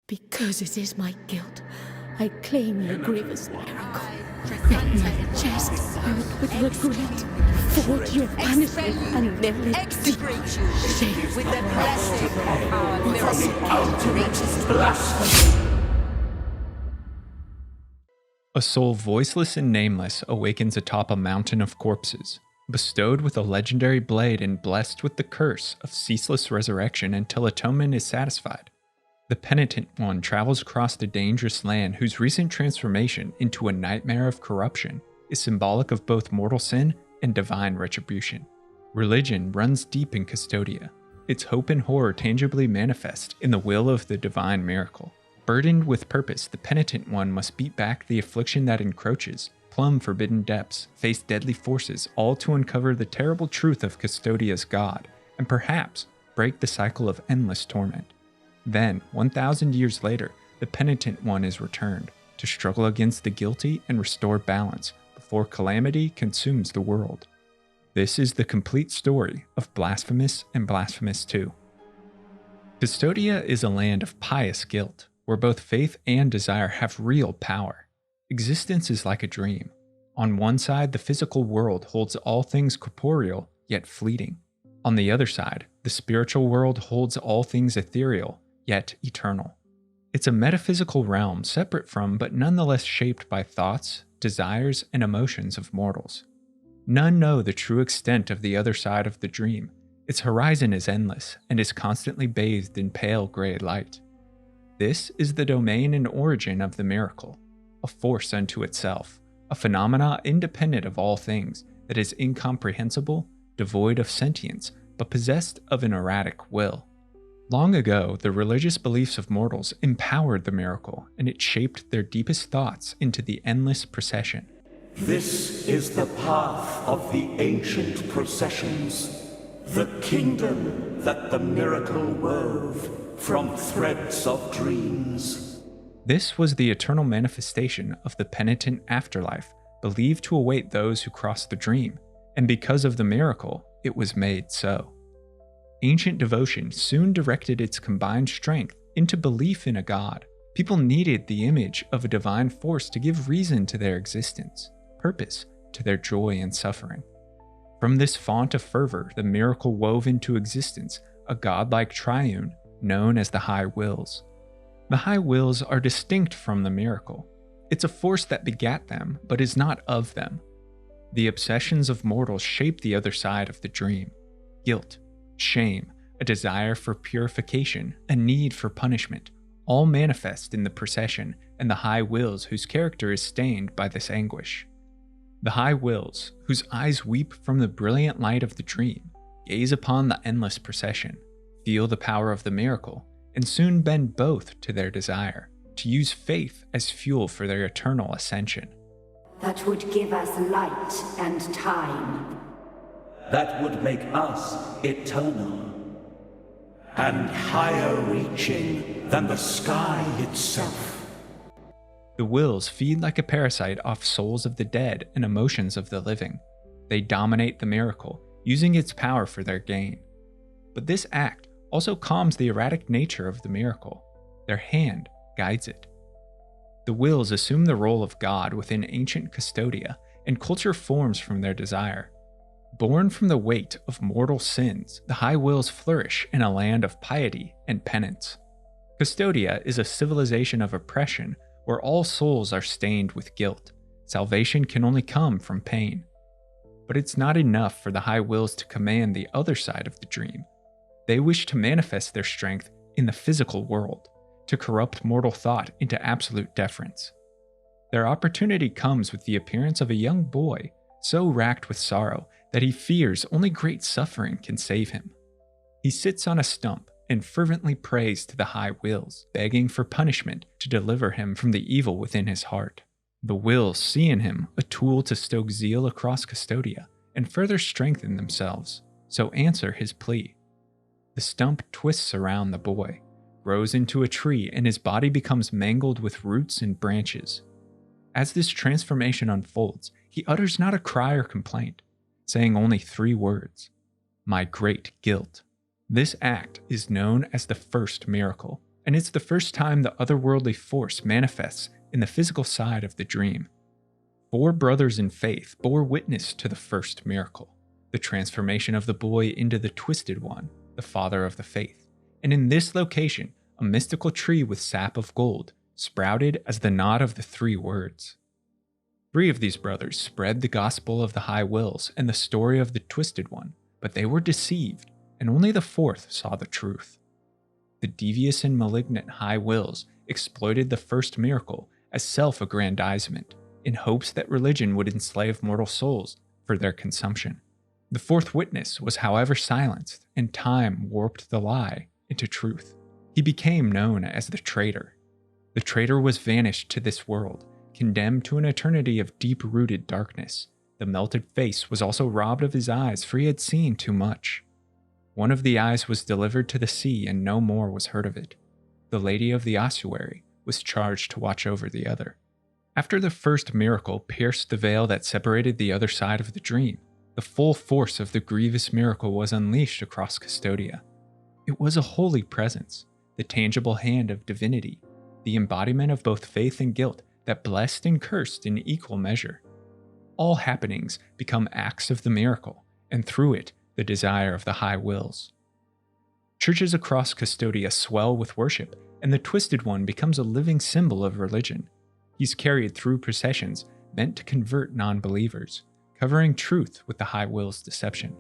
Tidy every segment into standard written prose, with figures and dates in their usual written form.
Because it is my guilt, I claim your grievous miracle. Let my chest hurt with regret. Forge your punishment and never Execrate you with the blessing of our miracle. Ultimate blasphemy. A soul voiceless and nameless awakens atop a mountain of corpses, bestowed with a legendary blade and blessed with the curse of ceaseless resurrection until atonement is satisfied. The Penitent One travels across the dangerous land whose recent transformation into a nightmare of corruption is symbolic of both mortal sin and divine retribution. Religion runs deep in Cvstodia, its hope and horror tangibly manifest in the will of the divine miracle. Burdened with purpose, the Penitent One must beat back the affliction that encroaches, plumb forbidden depths, face deadly forces, all to uncover the terrible truth of Cvstodia's God, and perhaps break the cycle of endless torment. Then, 1,000 years later, the Penitent One is returned, to struggle against the guilty and restore balance before calamity consumes the world. This is the complete story of Blasphemous and Blasphemous II. Cvstodia is a land of pious guilt, where both faith and desire have real power. Existence is like a dream. On one side, the physical world holds all things corporeal, yet fleeting. On the other side, the spiritual world holds all things ethereal, yet eternal. It's a metaphysical realm separate from, but nonetheless shaped by thoughts, desires, and emotions of mortals. None know the true extent of the other side of the dream. Its horizon is endless and is constantly bathed in pale gray light. This is the domain and origin of the miracle, a force unto itself, a phenomena independent of all things that is incomprehensible, devoid of sentience, but possessed of an erratic will. Long ago, the religious beliefs of mortals empowered the miracle, and it shaped their deepest thoughts into the endless procession. This is the path of the ancient processions, the kingdom that the miracle wove from threads of dreams. This was the eternal manifestation of the penitent afterlife, believed to await those who crossed the dream, and because of the miracle, it was made so. Ancient devotion soon directed its combined strength into belief in a god. People needed the image of a divine force to give reason to their existence, purpose to their joy and suffering. From this font of fervor, the miracle wove into existence a godlike triune known as the High Wills. The High Wills are distinct from the miracle. It's a force that begat them, but is not of them. The obsessions of mortals shape the other side of the dream. Guilt, shame, a desire for purification, a need for punishment, all manifest in the procession and the High Wills whose character is stained by this anguish. The High Wills, whose eyes weep from the brilliant light of the dream, gaze upon the endless procession, feel the power of the miracle, and soon bend both to their desire, to use faith as fuel for their eternal ascension. That would give us light and time. That would make us eternal and higher reaching than the sky itself. The Wills feed like a parasite off souls of the dead and emotions of the living. They dominate the miracle, using its power for their gain. But this act also calms the erratic nature of the miracle. Their hand guides it. The Wills assume the role of God within ancient Cvstodia, and culture forms from their desire. Born from the weight of mortal sins, the High Wills flourish in a land of piety and penance. Cvstodia is a civilization of oppression where all souls are stained with guilt. Salvation can only come from pain. But it's not enough for the High Wills to command the other side of the dream. They wish to manifest their strength in the physical world, to corrupt mortal thought into absolute deference. Their opportunity comes with the appearance of a young boy, so racked with sorrow that he fears only great suffering can save him. He sits on a stump and fervently prays to the High Wills, begging for punishment to deliver him from the evil within his heart. The Wills see in him a tool to stoke zeal across Cvstodia and further strengthen themselves, so answer his plea. The stump twists around the boy, grows into a tree, and his body becomes mangled with roots and branches. As this transformation unfolds, he utters not a cry or complaint, saying only 3 words: "My great guilt." This act is known as the first miracle, and it's the first time the otherworldly force manifests in the physical side of the dream. 4 brothers in faith bore witness to the first miracle, the transformation of the boy into the Twisted One, the father of the faith, and in this location, a mystical tree with sap of gold sprouted as the knot of the 3 words. 3 of these brothers spread the gospel of the high wills and the story of the Twisted One, but they were deceived, and only the 4th saw the truth. The devious and malignant high wills exploited the first miracle as self-aggrandizement, in hopes that religion would enslave mortal souls for their consumption. The 4th witness was, however, silenced, and time warped the lie into truth. He became known as the traitor. The traitor was vanished to this world, condemned to an eternity of deep-rooted darkness. The melted face was also robbed of his eyes, for he had seen too much. One of the eyes was delivered to the sea, and no more was heard of it. The lady of the ossuary was charged to watch over the other. After the first miracle pierced the veil that separated the other side of the dream, the full force of the grievous miracle was unleashed across Cvstodia. It was a holy presence, the tangible hand of divinity, the embodiment of both faith and guilt that blessed and cursed in equal measure. All happenings become acts of the miracle, and through it, the desire of the high wills. Churches across Cvstodia swell with worship, and the Twisted One becomes a living symbol of religion. He's carried through processions meant to convert non-believers, covering truth with the high will's deception.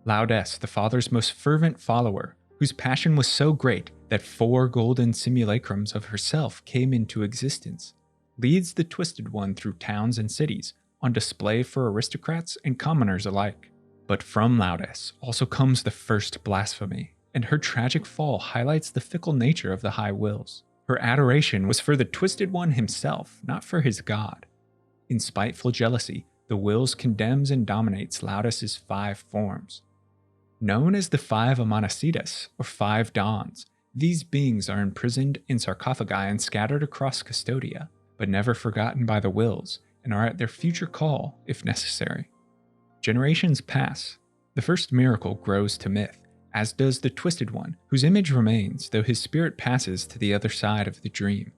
Laudess, the Father's most fervent follower, whose passion was so great that 4 golden simulacrums of herself came into existence, leads the Twisted One through towns and cities, on display for aristocrats and commoners alike. But from Laudess also comes the first blasphemy, and her tragic fall highlights the fickle nature of the high wills. Her adoration was for the Twisted One himself, not for his god. In spiteful jealousy, the wills condemns and dominates Laudess's 5 forms. Known as the 5 Amanecidas, or 5 Dawns, these beings are imprisoned in sarcophagi and scattered across Cvstodia, but never forgotten by the wills, and are at their future call if necessary. Generations pass. The first miracle grows to myth, as does the Twisted One, whose image remains, though his spirit passes to the other side of the dream.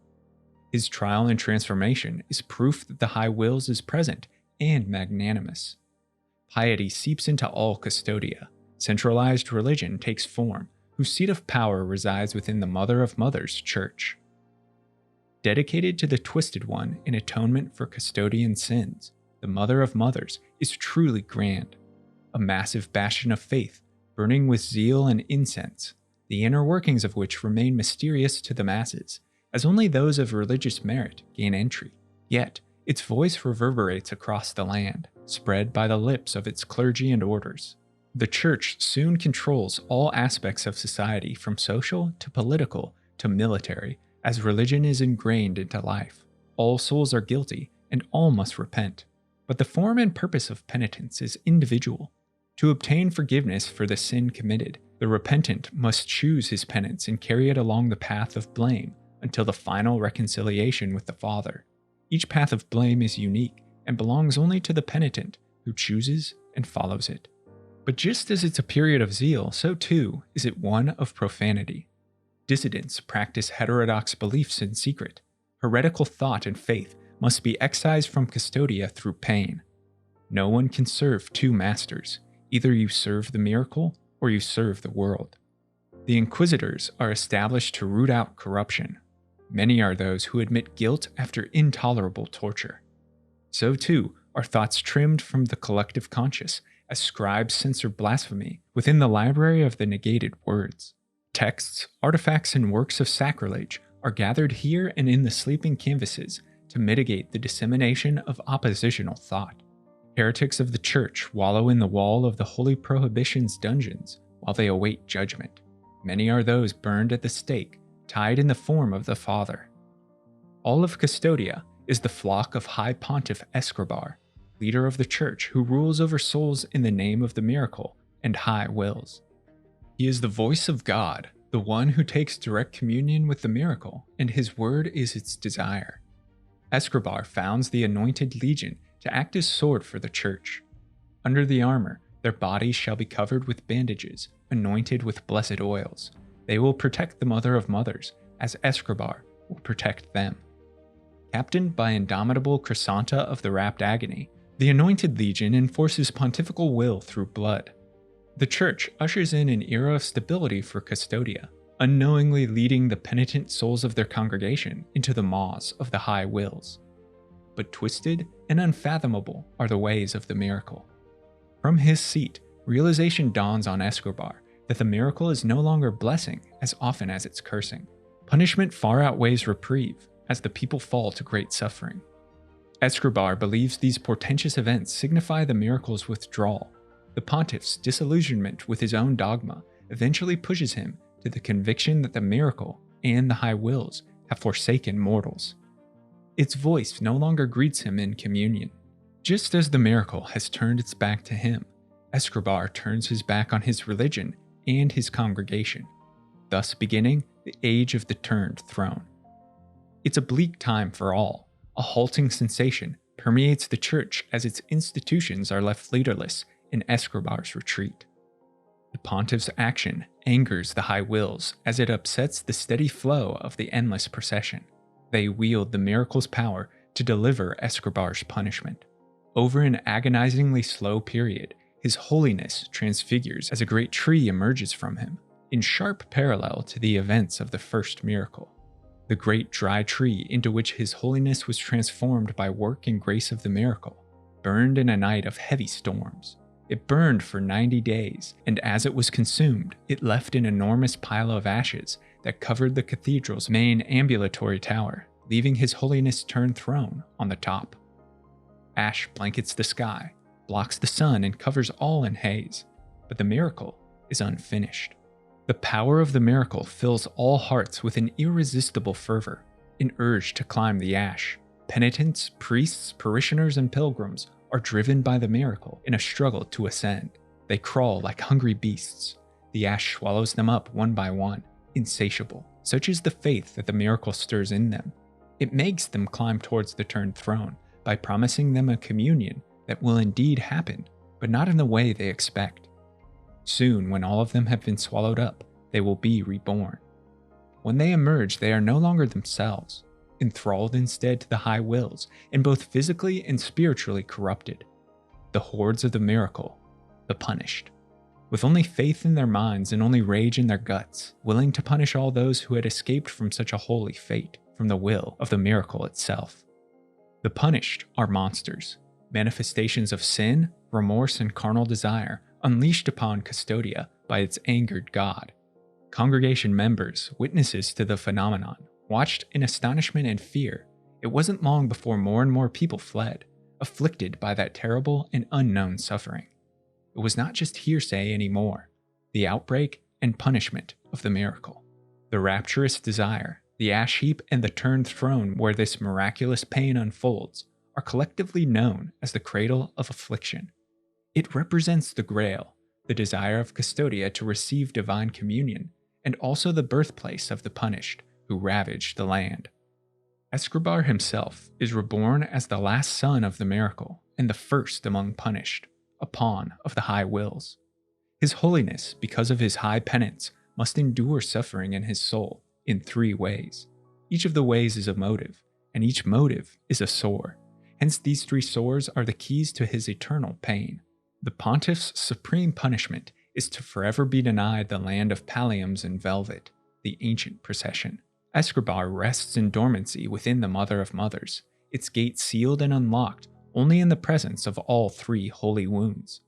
His trial and transformation is proof that the high wills is present and magnanimous. Piety seeps into all Cvstodia. Centralized religion takes form, whose seat of power resides within the Mother of Mothers Church. Dedicated to the Twisted One in atonement for Cvstodian sins, the Mother of Mothers is truly grand, a massive bastion of faith, burning with zeal and incense, the inner workings of which remain mysterious to the masses, as only those of religious merit gain entry. Yet, its voice reverberates across the land, spread by the lips of its clergy and orders. The Church soon controls all aspects of society, from social to political to military, as religion is ingrained into life. All souls are guilty, and all must repent. But the form and purpose of penitence is individual. To obtain forgiveness for the sin committed, the repentant must choose his penance and carry it along the path of blame until the final reconciliation with the Father. Each path of blame is unique and belongs only to the penitent, who chooses and follows it. But just as it's a period of zeal, so too is it one of profanity. Dissidents practice heterodox beliefs in secret. Heretical thought and faith must be excised from Cvstodia through pain. No one can serve 2 masters. Either you serve the miracle, or you serve the world. The inquisitors are established to root out corruption. Many are those who admit guilt after intolerable torture. So too are thoughts trimmed from the collective conscious, as scribes censor blasphemy within the library of the negated words. Texts, artifacts, and works of sacrilege are gathered here and in the sleeping canvases to mitigate the dissemination of oppositional thought. Heretics of the Church wallow in the wall of the Holy Prohibition's dungeons while they await judgment. Many are those burned at the stake, tied in the form of the Father. All of Cvstodia is the flock of High Pontiff Escribar, leader of the Church, who rules over souls in the name of the miracle and high wills. He is the voice of God, the one who takes direct communion with the miracle, and his word is its desire. Escribar founds the Anointed Legion to act as sword for the Church. Under the armor, their bodies shall be covered with bandages, anointed with blessed oils. They will protect the Mother of Mothers as Escobar will protect them. Captained by indomitable Chrysanta of the Rapt Agony, the Anointed Legion enforces pontifical will through blood. The Church ushers in an era of stability for Cvstodia, unknowingly leading the penitent souls of their congregation into the maws of the High Wills. But twisted and unfathomable are the ways of the miracle. From his seat, realization dawns on Escobar that the miracle is no longer blessing as often as it's cursing. Punishment far outweighs reprieve as the people fall to great suffering. Escobar believes these portentous events signify the miracle's withdrawal. The pontiff's disillusionment with his own dogma eventually pushes him to the conviction that the miracle and the High Wills have forsaken mortals. Its voice no longer greets him in communion. Just as the miracle has turned its back to him, Escobar turns his back on his religion and his congregation, thus beginning the Age of the Turned Throne. It's a bleak time for all. A halting sensation permeates the Church as its institutions are left leaderless in Escobar's retreat. The pontiff's action angers the High Wills as it upsets the steady flow of the endless procession. They wield the miracle's power to deliver Escobar's punishment. Over an agonizingly slow period, his holiness transfigures as a great tree emerges from him, in sharp parallel to the events of the first miracle. The great dry tree into which his holiness was transformed by work and grace of the miracle burned in a night of heavy storms. It burned for 90 days, and as it was consumed, it left an enormous pile of ashes that covered the cathedral's main ambulatory tower, leaving His Holiness' turned throne on the top. Ash blankets the sky, blocks the sun, and covers all in haze, but the miracle is unfinished. The power of the miracle fills all hearts with an irresistible fervor, an urge to climb the ash. Penitents, priests, parishioners, and pilgrims are driven by the miracle in a struggle to ascend. They crawl like hungry beasts. The ash swallows them up one by one, insatiable. Such is the faith that the miracle stirs in them. It makes them climb towards the turned throne by promising them a communion that will indeed happen, but not in the way they expect. Soon, when all of them have been swallowed up, they will be reborn. When they emerge, they are no longer themselves, enthralled instead to the High Wills, and both physically and spiritually corrupted. The hordes of the miracle, the punished, with only faith in their minds and only rage in their guts, willing to punish all those who had escaped from such a holy fate, from the will of the miracle itself. The punished are monsters, manifestations of sin, remorse, and carnal desire, unleashed upon Cvstodia by its angered God. Congregation members, witnesses to the phenomenon, watched in astonishment and fear. It wasn't long before more and more people fled, afflicted by that terrible and unknown suffering. It was not just hearsay anymore, the outbreak and punishment of the miracle. The rapturous desire, the ash heap, and the turned throne where this miraculous pain unfolds are collectively known as the cradle of affliction. It represents the Grail, the desire of Cvstodia to receive divine communion, and also the birthplace of the punished who ravaged the land. Escobar himself is reborn as the last son of the miracle and the first among punished, a pawn of the High Wills. His holiness, because of his high penance, must endure suffering in his soul in 3 ways. Each of the ways is a motive, and each motive is a sore. Hence these 3 sores are the keys to his eternal pain. The pontiff's supreme punishment is to forever be denied the land of palliums and velvet, the ancient procession. Escobar rests in dormancy within the Mother of Mothers, its gate sealed and unlocked only in the presence of all 3 holy wounds.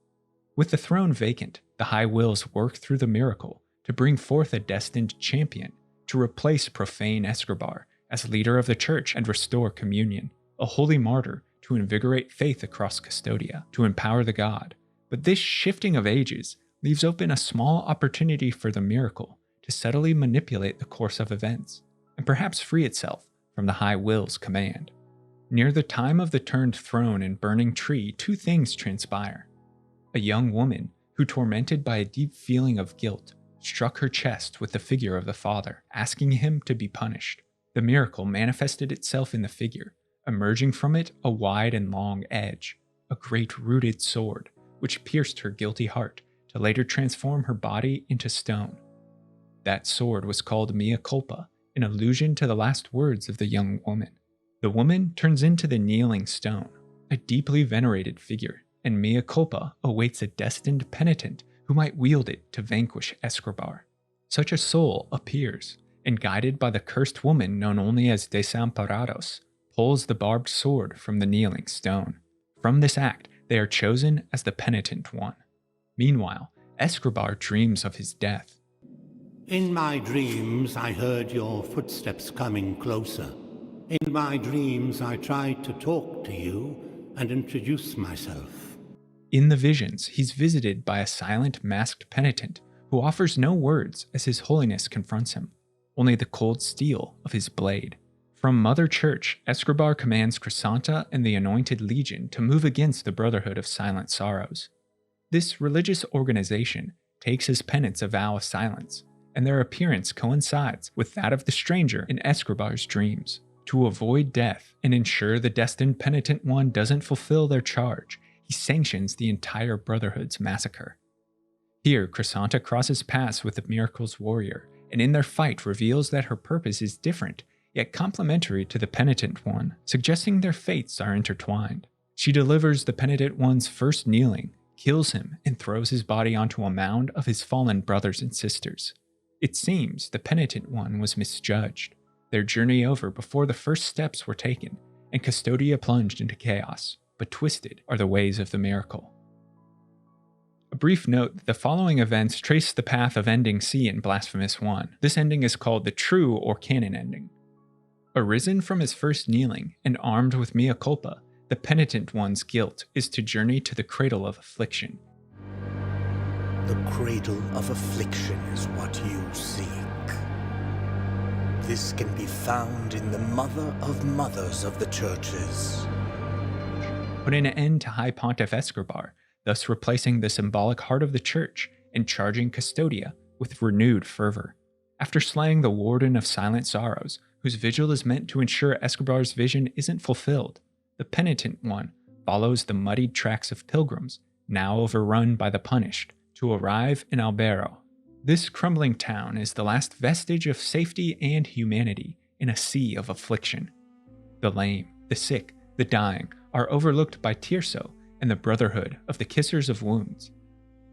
With the throne vacant, the High Wills work through the miracle to bring forth a destined champion to replace profane Escobar as leader of the church and restore communion, a holy martyr to invigorate faith across Cvstodia, to empower the god. But this shifting of ages leaves open a small opportunity for the miracle to subtly manipulate the course of events, and perhaps free itself from the High Will's command. Near the time of the turned throne and burning tree, 2 things transpire. A young woman, who tormented by a deep feeling of guilt, struck her chest with the figure of the Father, asking him to be punished. The miracle manifested itself in the figure, emerging from it a wide and long edge, a great rooted sword, which pierced her guilty heart to later transform her body into stone. That sword was called mea culpa, an allusion to the last words of the young woman. The woman turns into the kneeling stone, a deeply venerated figure, and mea culpa awaits a destined penitent who might wield it to vanquish Escobar. Such a soul appears, and guided by the cursed woman known only as Desamparados, pulls the barbed sword from the kneeling stone. From this act, they are chosen as the Penitent One. Meanwhile, Escobar dreams of his death. In my dreams, I heard your footsteps coming closer. In my dreams, I tried to talk to you and introduce myself. In the visions, he's visited by a silent, masked penitent who offers no words as His Holiness confronts him, only the cold steel of his blade. From Mother Church, Escobar commands Crisanta and the Anointed Legion to move against the Brotherhood of Silent Sorrows. This religious organization takes as penance a vow of silence, and their appearance coincides with that of the stranger in Escobar's dreams. To avoid death and ensure the destined Penitent One doesn't fulfill their charge, he sanctions the entire Brotherhood's massacre. Here, Crisanta crosses paths with the Miracle's warrior, and in their fight reveals that her purpose is different, yet complementary to the Penitent One, suggesting their fates are intertwined. She delivers the Penitent One's first kneeling, kills him, and throws his body onto a mound of his fallen brothers and sisters. It seems the Penitent One was misjudged, their journey over before the first steps were taken, and Cvstodia plunged into chaos, but twisted are the ways of the Miracle. A brief note that the following events trace the path of ending C in Blasphemous I. This ending is called the true or canon ending. Arisen from his first kneeling and armed with mea culpa, the Penitent One's guilt is to journey to the cradle of affliction. The cradle of affliction is what you seek. This can be found in the Mother of Mothers of the Churches. Putting an end to High Pontiff Escobar, thus replacing the symbolic heart of the Church and charging Cvstodia with renewed fervor. After slaying the Warden of Silent Sorrows, whose vigil is meant to ensure Escobar's vision isn't fulfilled, the Penitent One follows the muddied tracks of pilgrims, now overrun by the punished, to arrive in Albero. This crumbling town is the last vestige of safety and humanity in a sea of affliction. The lame, the sick, the dying are overlooked by Tirso and the Brotherhood of the Kissers of Wounds.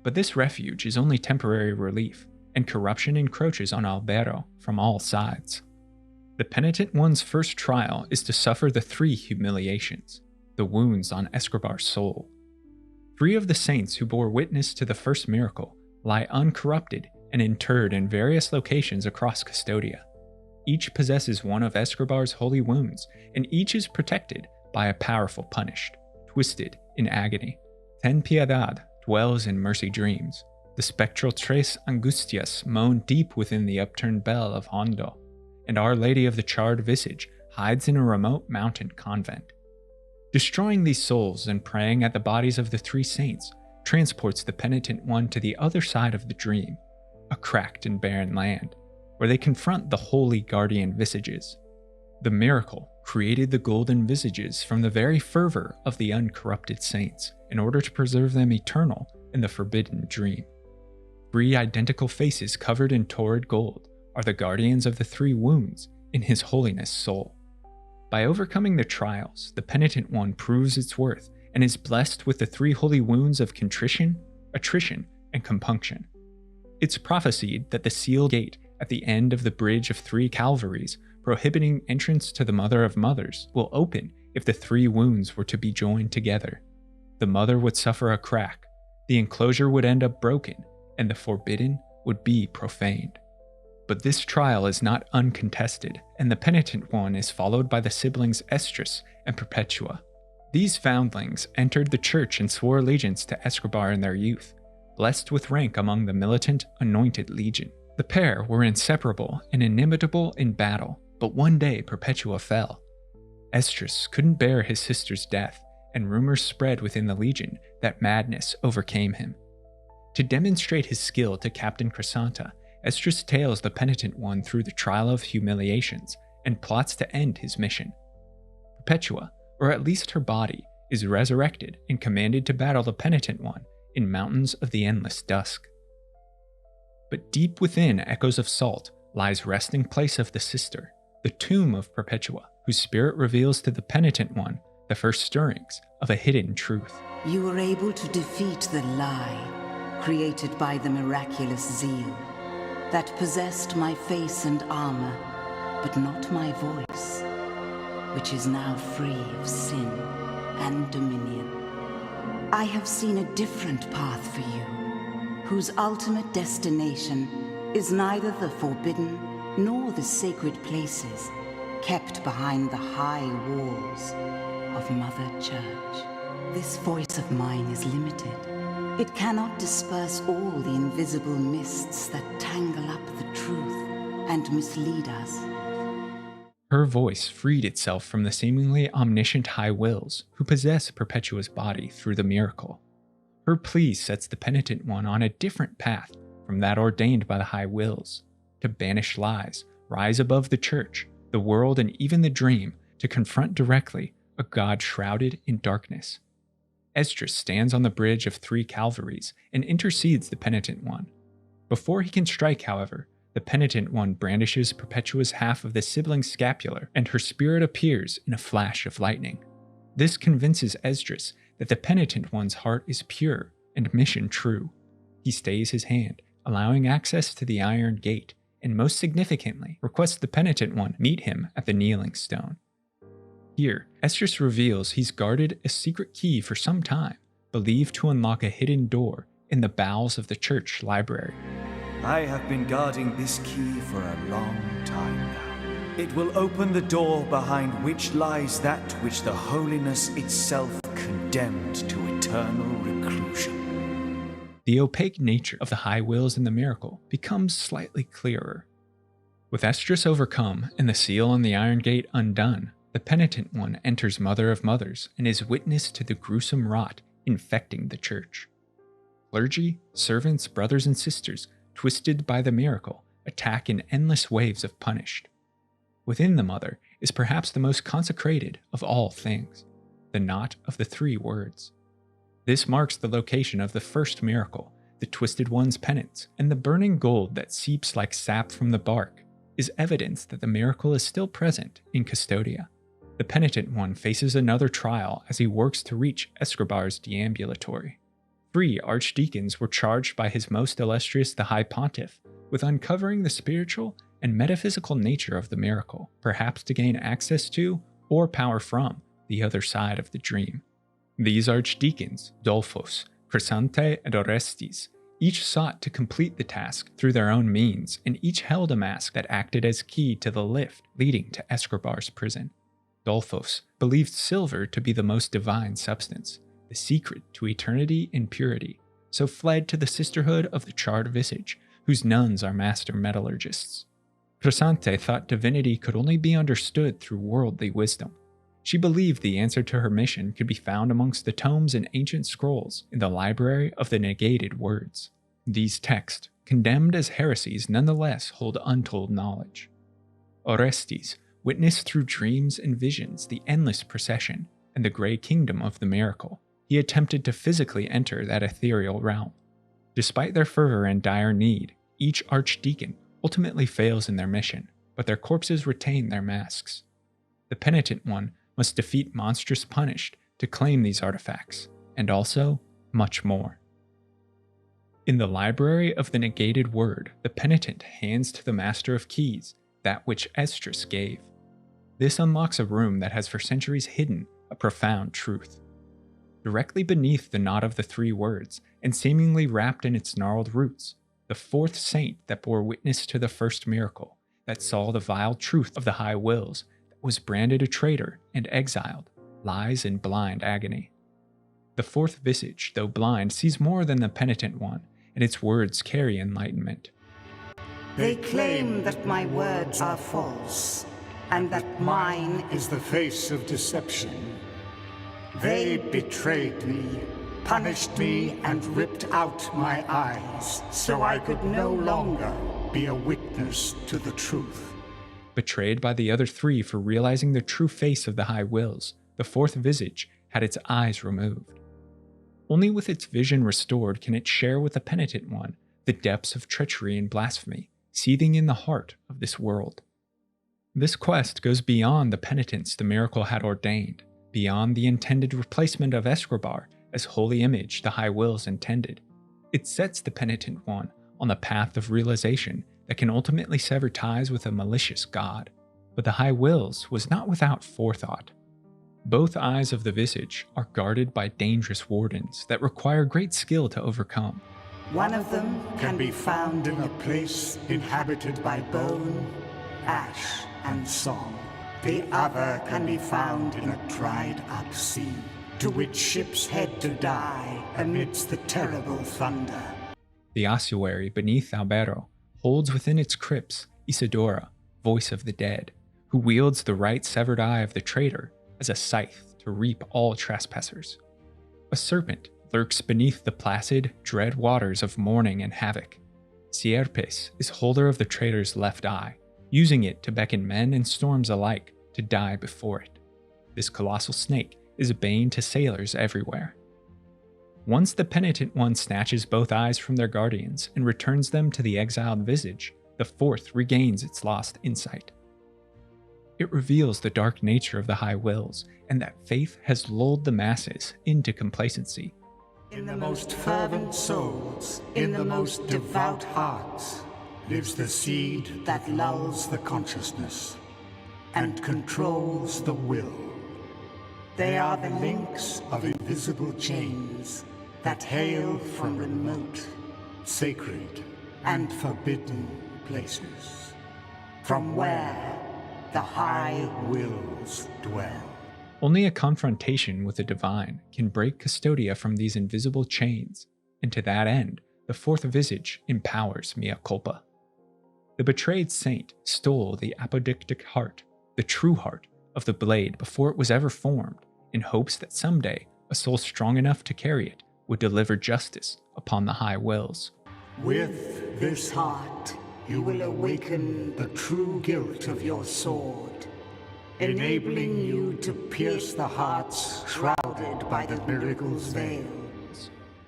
But this refuge is only temporary relief, and corruption encroaches on Albero from all sides. The Penitent One's first trial is to suffer the 3 humiliations, the wounds on Escobar's soul. 3 of the saints who bore witness to the first miracle lie uncorrupted and interred in various locations across Cvstodia. Each possesses one of Escobar's holy wounds, and each is protected by a powerful punished, twisted in agony. Ten Piedad dwells in mercy dreams. The spectral Tres Angustias moan deep within the upturned bell of Hondo, and Our Lady of the Charred Visage hides in a remote mountain convent. Destroying these souls and praying at the bodies of the 3 saints transports the Penitent One to the other side of the dream, a cracked and barren land, where they confront the holy guardian visages. The miracle created the golden visages from the very fervor of the uncorrupted saints in order to preserve them eternal in the forbidden dream. 3 identical faces covered in torrid gold are the guardians of the 3 wounds in His Holiness' soul. By overcoming the trials, the Penitent One proves its worth and is blessed with the 3 holy wounds of contrition, attrition, and compunction. It's prophesied that the sealed gate at the end of the Bridge of 3 Calvaries, prohibiting entrance to the Mother of Mothers, will open if the 3 wounds were to be joined together. The mother would suffer a crack, the enclosure would end up broken, and the forbidden would be profaned. But this trial is not uncontested, and the Penitent One is followed by the siblings Estrus and Perpetua. These foundlings entered the church and swore allegiance to Escobar in their youth, blessed with rank among the militant Anointed Legion. The pair were inseparable and inimitable in battle, but one day Perpetua fell. Estrus couldn't bear his sister's death, and rumors spread within the Legion that madness overcame him. To demonstrate his skill to Captain Crisanta, Estrus tails the Penitent One through the trial of humiliations and plots to end his mission. Perpetua, or at least her body, is resurrected and commanded to battle the Penitent One in Mountains of the Endless Dusk. But deep within echoes of salt, lies resting place of the sister, the tomb of Perpetua, whose spirit reveals to the Penitent One the first stirrings of a hidden truth. You were able to defeat the lie created by the miraculous zeal that possessed my face and armor, but not my voice, which is now free of sin and dominion. I have seen a different path for you, whose ultimate destination is neither the forbidden nor the sacred places kept behind the high walls of Mother Church. This voice of mine is limited. It cannot disperse all the invisible mists that tangle up the truth and mislead us. Her voice freed itself from the seemingly omniscient high wills who possess Perpetua's body through the miracle. Her plea sets the Penitent One on a different path from that ordained by the high wills, to banish lies, rise above the church, the world, and even the dream, to confront directly a God shrouded in darkness. Esdras stands on the bridge of 3 Calvaries and intercedes the Penitent One. Before he can strike, however, the Penitent One brandishes Perpetua's half of the sibling scapular, and her spirit appears in a flash of lightning. This convinces Esdras that the Penitent One's heart is pure and mission true. He stays his hand, allowing access to the iron gate, and most significantly, requests the Penitent One meet him at the kneeling stone. Here, Esdras reveals he's guarded a secret key for some time, believed to unlock a hidden door in the bowels of the church library. I have been guarding this key for a long time now. It will open the door behind which lies that which the holiness itself condemned to eternal reclusion. The opaque nature of the high wills in the miracle becomes slightly clearer. With Esdras overcome and the seal on the iron gate undone, the Penitent One enters Mother of Mothers and is witness to the gruesome rot infecting the church. Clergy, servants, brothers, and sisters, twisted by the miracle, attack in endless waves of punished. Within the Mother is perhaps the most consecrated of all things, the knot of the 3 words. This marks the location of the first miracle, the Twisted One's penance, and the burning gold that seeps like sap from the bark is evidence that the miracle is still present in Cvstodia. The Penitent One faces another trial as he works to reach Escobar's deambulatory. 3 archdeacons were charged by His Most Illustrious the High Pontiff with uncovering the spiritual and metaphysical nature of the miracle, perhaps to gain access to, or power from, the other side of the dream. These archdeacons, Dolphos, Crescente, and Orestes, each sought to complete the task through their own means, and each held a mask that acted as key to the lift leading to Escobar's prison. Dolphos believed silver to be the most divine substance, the secret to eternity and purity, so fled to the sisterhood of the charred visage, whose nuns are master metallurgists. Crescente thought divinity could only be understood through worldly wisdom. She believed the answer to her mission could be found amongst the tomes and ancient scrolls in the library of the negated words. These texts, condemned as heresies, nonetheless hold untold knowledge. Orestes witnessed through dreams and visions the endless procession and the grey kingdom of the miracle. He attempted to physically enter that ethereal realm. Despite their fervor and dire need, each archdeacon ultimately fails in their mission, but their corpses retain their masks. The Penitent One must defeat monstrous punished to claim these artifacts, and also much more. In the library of the negated word, the penitent hands to the Master of Keys that which Esdras gave. This unlocks a room that has for centuries hidden a profound truth. Directly beneath the knot of the 3 words, and seemingly wrapped in its gnarled roots, the 4th saint that bore witness to the first miracle, that saw the vile truth of the high wills, that was branded a traitor and exiled, lies in blind agony. The 4th visage, though blind, sees more than the Penitent One, and its words carry enlightenment. They claim that my words are false, and that mine is the face of deception. They betrayed me, punished me, and ripped out my eyes, so I could no longer be a witness to the truth. Betrayed by the other 3 for realizing the true face of the high wills, the 4th visage had its eyes removed. Only with its vision restored can it share with the Penitent One the depths of treachery and blasphemy, seething in the heart of this world. This quest goes beyond the penitence the miracle had ordained, beyond the intended replacement of Escobar as holy image the High Wills intended. It sets the Penitent One on the path of realization that can ultimately sever ties with a malicious god. But the High Wills was not without forethought. Both eyes of the visage are guarded by dangerous wardens that require great skill to overcome. One of them can be found in a place inhabited by bone, ash, and song. The other can be found in a dried-up sea, to which ships head to die amidst the terrible thunder. The ossuary beneath Albero holds within its crypts Isidora, voice of the dead, who wields the right severed eye of the traitor as a scythe to reap all trespassers. A serpent lurks beneath the placid, dread waters of mourning and havoc. Sierpes is holder of the traitor's left eye, using it to beckon men and storms alike to die before it. This colossal snake is a bane to sailors everywhere. Once the Penitent One snatches both eyes from their guardians and returns them to the exiled visage, the fourth regains its lost insight. It reveals the dark nature of the High Wills, and that faith has lulled the masses into complacency. In the most fervent souls, in the most devout hearts, lives the seed that lulls the consciousness and controls the will. They are the links of invisible chains that hail from remote, sacred, and forbidden places, from where the High Wills dwell. Only a confrontation with the divine can break Cvstodia from these invisible chains, and to that end, the fourth visage empowers mea culpa. The betrayed saint stole the apodictic heart, the true heart, of the blade before it was ever formed, in hopes that someday a soul strong enough to carry it would deliver justice upon the High Wills. With this heart, you will awaken the true guilt of your sword, enabling you to pierce the hearts shrouded by the miracle's veil.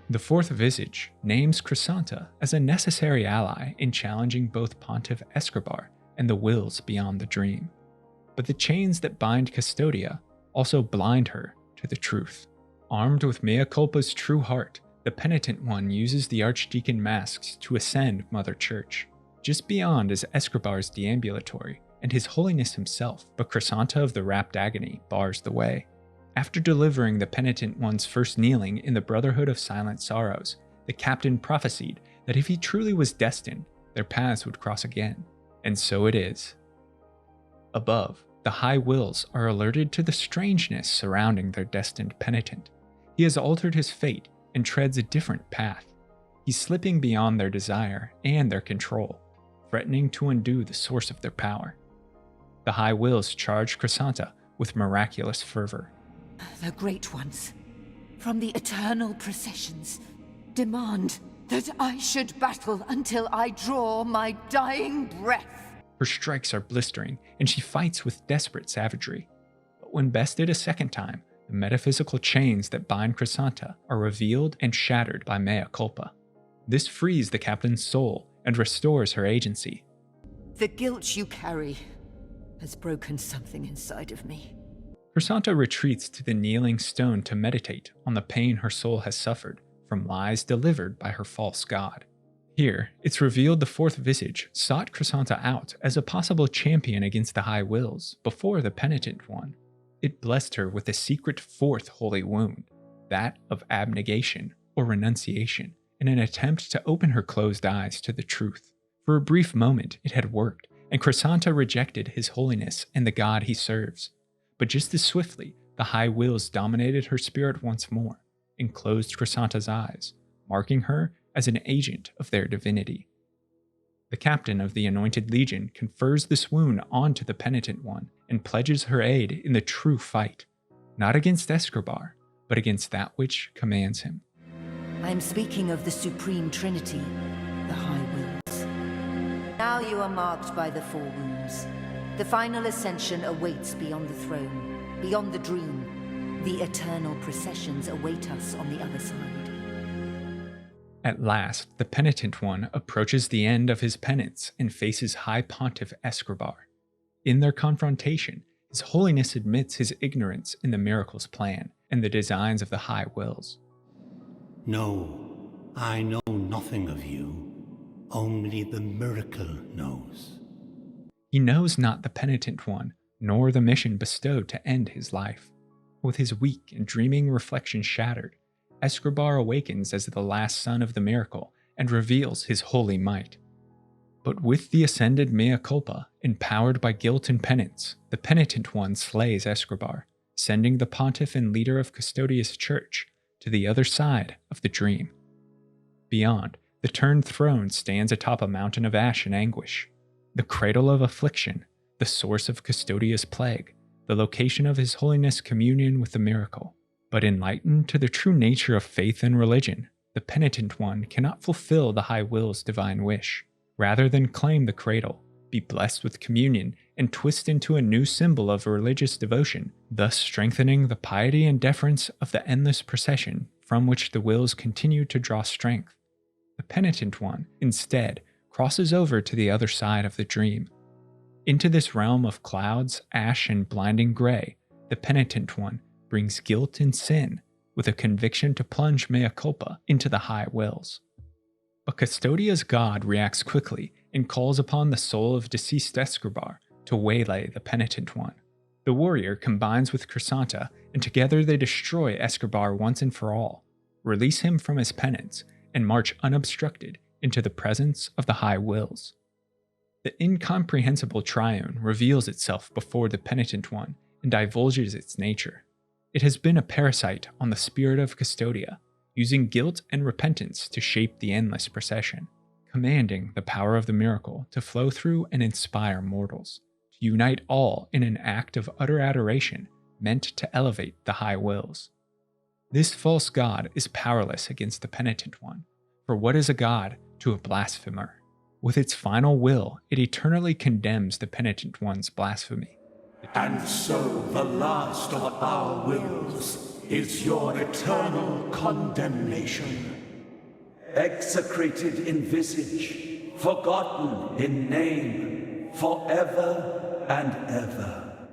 The fourth visage names Crisanta as a necessary ally in challenging both Pontiff Escobar and the wills beyond the dream. But the chains that bind Cvstodia also blind her to the truth. Armed with mea culpa's true heart, the Penitent One uses the Archdeacon masks to ascend Mother Church. Just beyond is Escobar's deambulatory, and His Holiness himself, but Crisanta of the Rapt Agony bars the way. After delivering the Penitent One's first kneeling in the Brotherhood of Silent Sorrows, the captain prophesied that if he truly was destined, their paths would cross again. And so it is. Above, the High Wills are alerted to the strangeness surrounding their destined penitent. He has altered his fate and treads a different path. He's slipping beyond their desire and their control, threatening to undo the source of their power. The High Wills charge Crisanta with miraculous fervor. The Great Ones, from the eternal processions, demand that I should battle until I draw my dying breath. Her strikes are blistering, and she fights with desperate savagery. But when bested a second time, the metaphysical chains that bind Crisanta are revealed and shattered by mea culpa. This frees the captain's soul and restores her agency. The guilt you carry has broken something inside of me. Crisanta retreats to the kneeling stone to meditate on the pain her soul has suffered from lies delivered by her false god. Here, it's revealed the fourth visage sought Crisanta out as a possible champion against the High Wills before the Penitent One. It blessed her with a secret fourth holy wound, that of abnegation or renunciation, in an attempt to open her closed eyes to the truth. For a brief moment, it had worked, and Crisanta rejected His Holiness and the God he serves. But just as swiftly, the High Wills dominated her spirit once more and closed Crisanta's eyes, marking her as an agent of their divinity. The captain of the Anointed Legion confers this wound onto the Penitent One and pledges her aid in the true fight, not against Escobar, but against that which commands him. I am speaking of the Supreme Trinity, the High Wills. Now you are marked by the four wounds. The final ascension awaits beyond the throne, beyond the dream. The eternal processions await us on the other side. At last, the Penitent One approaches the end of his penance and faces High Pontiff Escribar. In their confrontation, His Holiness admits his ignorance in the miracle's plan and the designs of the High Wills. No, I know nothing of you. Only the miracle knows. He knows not the Penitent One, nor the mission bestowed to end his life. With his weak and dreaming reflection shattered, Escribar awakens as the last son of the miracle and reveals his holy might. But with the ascended mea culpa, empowered by guilt and penance, the Penitent One slays Escribar, sending the pontiff and leader of Custodia's church to the other side of the dream. Beyond, the turned throne stands atop a mountain of ash and anguish, the cradle of affliction, the source of Custodia's plague, the location of His Holiness' communion with the miracle. But enlightened to the true nature of faith and religion, the Penitent One cannot fulfill the High Will's divine wish. Rather than claim the cradle, be blessed with communion, and twist into a new symbol of religious devotion, thus strengthening the piety and deference of the endless procession from which the wills continue to draw strength. The Penitent One, instead, crosses over to the other side of the dream. Into this realm of clouds, ash, and blinding gray, the Penitent One brings guilt and sin, with a conviction to plunge mea culpa into the High Wills. But Custodia's god reacts quickly and calls upon the soul of deceased Escribar to waylay the Penitent One. The warrior combines with Crisanta, and together they destroy Escribar once and for all, release him from his penance, and march unobstructed into the presence of the High Wills. The incomprehensible triune reveals itself before the Penitent One and divulges its nature. It has been a parasite on the spirit of Custodia, using guilt and repentance to shape the endless procession, commanding the power of the miracle to flow through and inspire mortals, to unite all in an act of utter adoration meant to elevate the High Wills. This false god is powerless against the Penitent One, for what is a god to a blasphemer? With its final will, it eternally condemns the Penitent One's blasphemy. And so the last of our wills is your eternal condemnation. Execrated in visage, forgotten in name, forever and ever.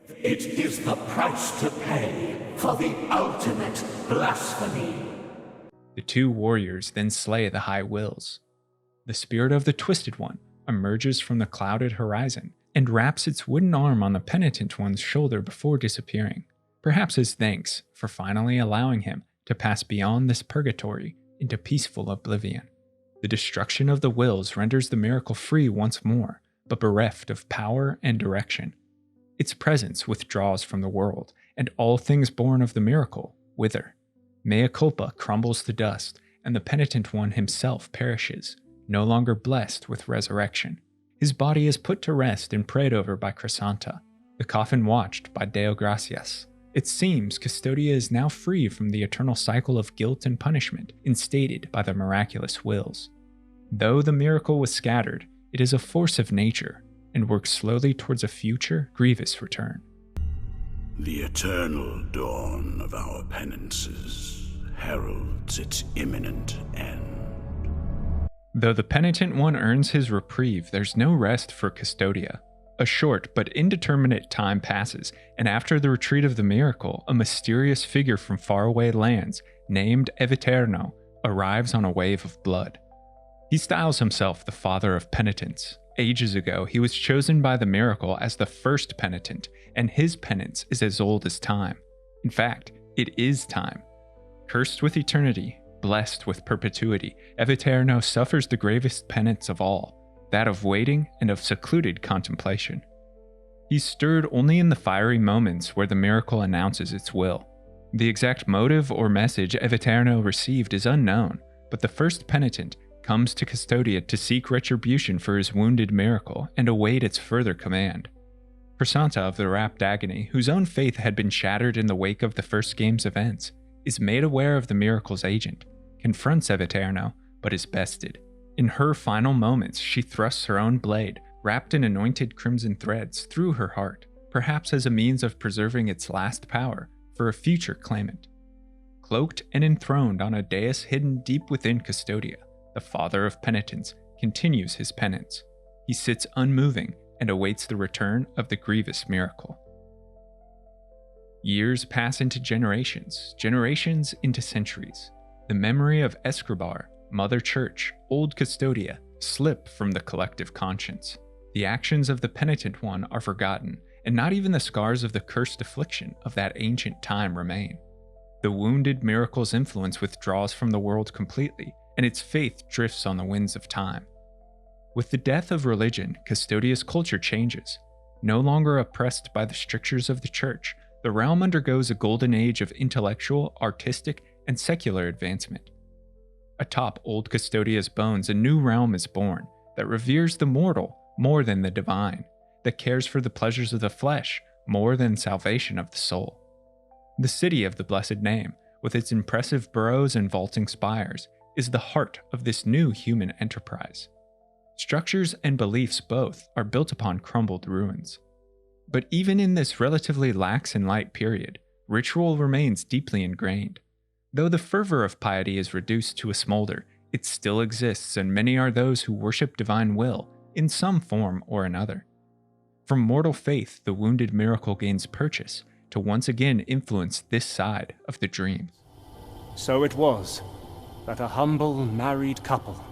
It is the price to pay for the ultimate blasphemy. The two warriors then slay the High Wills. The spirit of the Twisted One emerges from the clouded horizon and wraps its wooden arm on the Penitent One's shoulder before disappearing, perhaps as thanks for finally allowing him to pass beyond this purgatory into peaceful oblivion. The destruction of the wills renders the miracle free once more, but bereft of power and direction. Its presence withdraws from the world, and all things born of the miracle wither. Mea culpa crumbles to dust, and the Penitent One himself perishes, no longer blessed with resurrection. His body is put to rest and prayed over by Crisanta, the coffin watched by Deo Gracias. It seems Custodia is now free from the eternal cycle of guilt and punishment instated by the miraculous wills. Though the miracle was scattered, it is a force of nature and works slowly towards a future grievous return. The eternal dawn of our penances heralds its imminent end. Though the Penitent One earns his reprieve, there's no rest for Custodia. A short but indeterminate time passes, and after the retreat of the miracle, a mysterious figure from faraway lands, named Eviterno, arrives on a wave of blood. He styles himself the Father of Penitence. Ages ago, he was chosen by the miracle as the first penitent, and his penance is as old as time. In fact, it is time. Cursed with eternity, blessed with perpetuity, Eviterno suffers the gravest penance of all, that of waiting and of secluded contemplation. He's stirred only in the fiery moments where the miracle announces its will. The exact motive or message Eviterno received is unknown, but the first penitent comes to Custodia to seek retribution for his wounded miracle and await its further command. Crisanta of the Rapt Agony, whose own faith had been shattered in the wake of the first game's events, is made aware of the miracle's agent, confronts Eviterno, but is bested. In her final moments, she thrusts her own blade, wrapped in anointed crimson threads, through her heart, perhaps as a means of preserving its last power for a future claimant. Cloaked and enthroned on a dais hidden deep within Cvstodia, the Father of Penitence continues his penance. He sits unmoving and awaits the return of the grievous miracle. Years pass into generations, generations into centuries. The memory of Escribar, Mother Church, Old Cvstodia slip from the collective conscience. The actions of the Penitent One are forgotten, and not even the scars of the cursed affliction of that ancient time remain. The wounded miracle's influence withdraws from the world completely, and its faith drifts on the winds of time. With the death of religion, Cvstodia's culture changes. No longer oppressed by the strictures of the Church, the realm undergoes a golden age of intellectual, artistic, and secular advancement. Atop Old Cvstodia's bones, a new realm is born that reveres the mortal more than the divine, that cares for the pleasures of the flesh more than salvation of the soul. The city of the blessed name, with its impressive burrows and vaulting spires, is the heart of this new human enterprise. Structures and beliefs both are built upon crumbled ruins. But even in this relatively lax and light period, ritual remains deeply ingrained. Though the fervor of piety is reduced to a smolder, it still exists, and many are those who worship divine will in some form or another. From mortal faith, the wounded miracle gains purchase to once again influence this side of the dream. So it was that a humble married couple,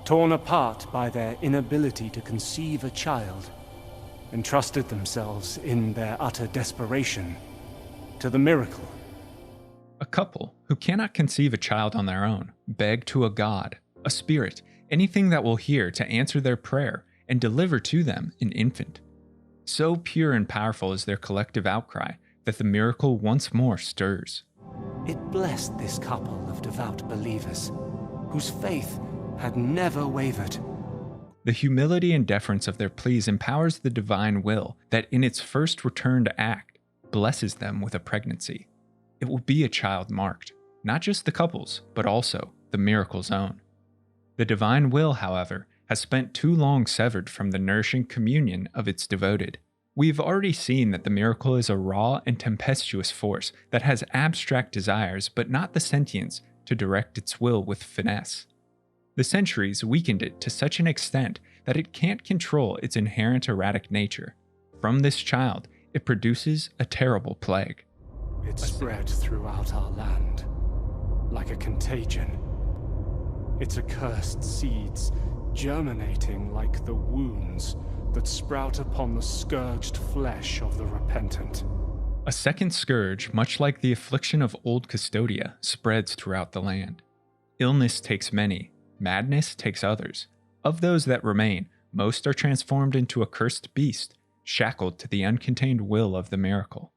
torn apart by their inability to conceive a child, entrusted themselves in their utter desperation to the miracle. A couple who cannot conceive a child on their own beg to a god, a spirit, anything that will hear to answer their prayer and deliver to them an infant. So pure and powerful is their collective outcry that the miracle once more stirs. It blessed this couple of devout believers, whose faith had never wavered. The humility and deference of their pleas empowers the divine will that in its first returned act blesses them with a pregnancy. It will be a child marked, not just the couple's, but also the miracle's own. The divine will, however, has spent too long severed from the nourishing communion of its devoted. We've already seen that the miracle is a raw and tempestuous force that has abstract desires but not the sentience to direct its will with finesse. The centuries weakened it to such an extent that it can't control its inherent erratic nature. From this child, it produces a terrible plague. It spread throughout our land like a contagion. Its accursed seeds germinating like the wounds that sprout upon the scourged flesh of the repentant. A second scourge, much like the affliction of Old Cvstodia, spreads throughout the land. Illness takes many, madness takes others. Of those that remain, most are transformed into a cursed beast, shackled to the uncontained will of the miracle.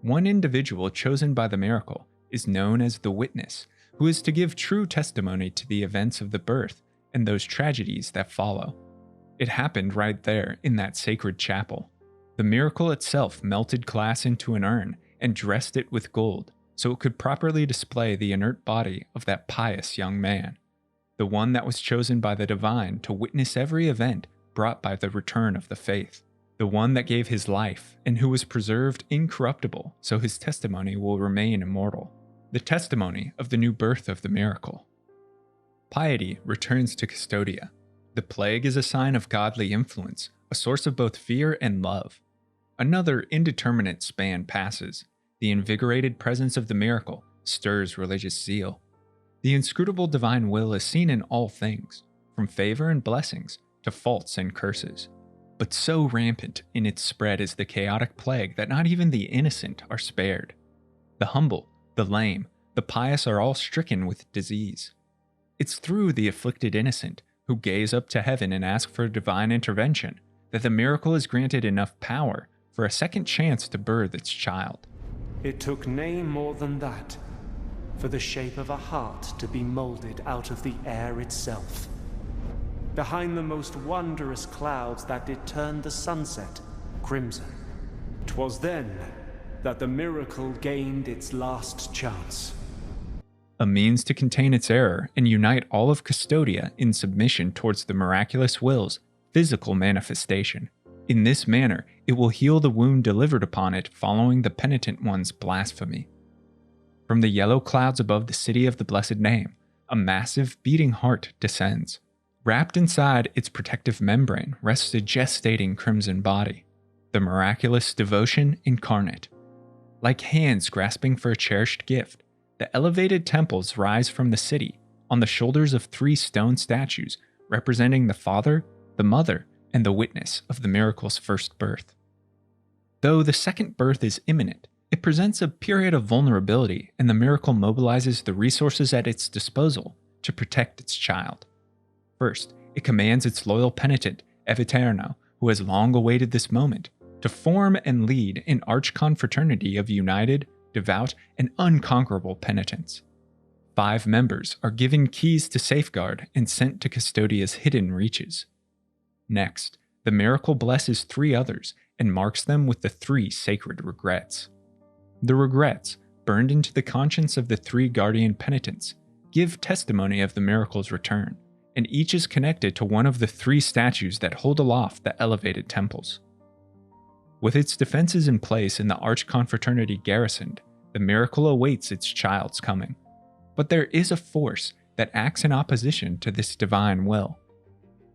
One individual chosen by the miracle is known as the Witness, who is to give true testimony to the events of the birth and those tragedies that follow. It happened right there in that sacred chapel. The miracle itself melted glass into an urn and dressed it with gold, so it could properly display the inert body of that pious young man, the one that was chosen by the divine to witness every event brought by the return of the faith, the one that gave his life and who was preserved incorruptible so his testimony will remain immortal, the testimony of the new birth of the miracle. Piety returns to Cvstodia. The plague is a sign of godly influence, a source of both fear and love. Another indeterminate span passes. The invigorated presence of the miracle stirs religious zeal. The inscrutable divine will is seen in all things, from favor and blessings to faults and curses. But so rampant in its spread is the chaotic plague that not even the innocent are spared. The humble, the lame, the pious are all stricken with disease. It's through the afflicted innocent, who gaze up to heaven and ask for divine intervention, that the miracle is granted enough power for a second chance to birth its child. It took nay more than that, for the shape of a heart to be molded out of the air itself. Behind the most wondrous clouds that did turn the sunset crimson. 'Twas then that the miracle gained its last chance. A means to contain its error and unite all of Cvstodia in submission towards the miraculous will's physical manifestation. In this manner, it will heal the wound delivered upon it following the Penitent One's blasphemy. From the yellow clouds above the city of the blessed name, a massive beating heart descends. Wrapped inside its protective membrane rests a gestating crimson body, the miraculous devotion incarnate. Like hands grasping for a cherished gift, the elevated temples rise from the city on the shoulders of 3 stone statues representing the Father, the Mother, and the witness of the miracle's first birth. Though the second birth is imminent, it presents a period of vulnerability, and the miracle mobilizes the resources at its disposal to protect its child. First, it commands its loyal penitent, Eviterno, who has long awaited this moment, to form and lead an arch-confraternity of united, devout, and unconquerable penitents. 5 members are given keys to safeguard and sent to Cvstodia's hidden reaches. Next, the miracle blesses 3 others and marks them with the 3 sacred regrets. The regrets, burned into the conscience of the 3 guardian penitents, give testimony of the miracle's return, and each is connected to one of the 3 statues that hold aloft the elevated temples. With its defenses in place and the arch-confraternity garrisoned, the miracle awaits its child's coming. But there is a force that acts in opposition to this divine will.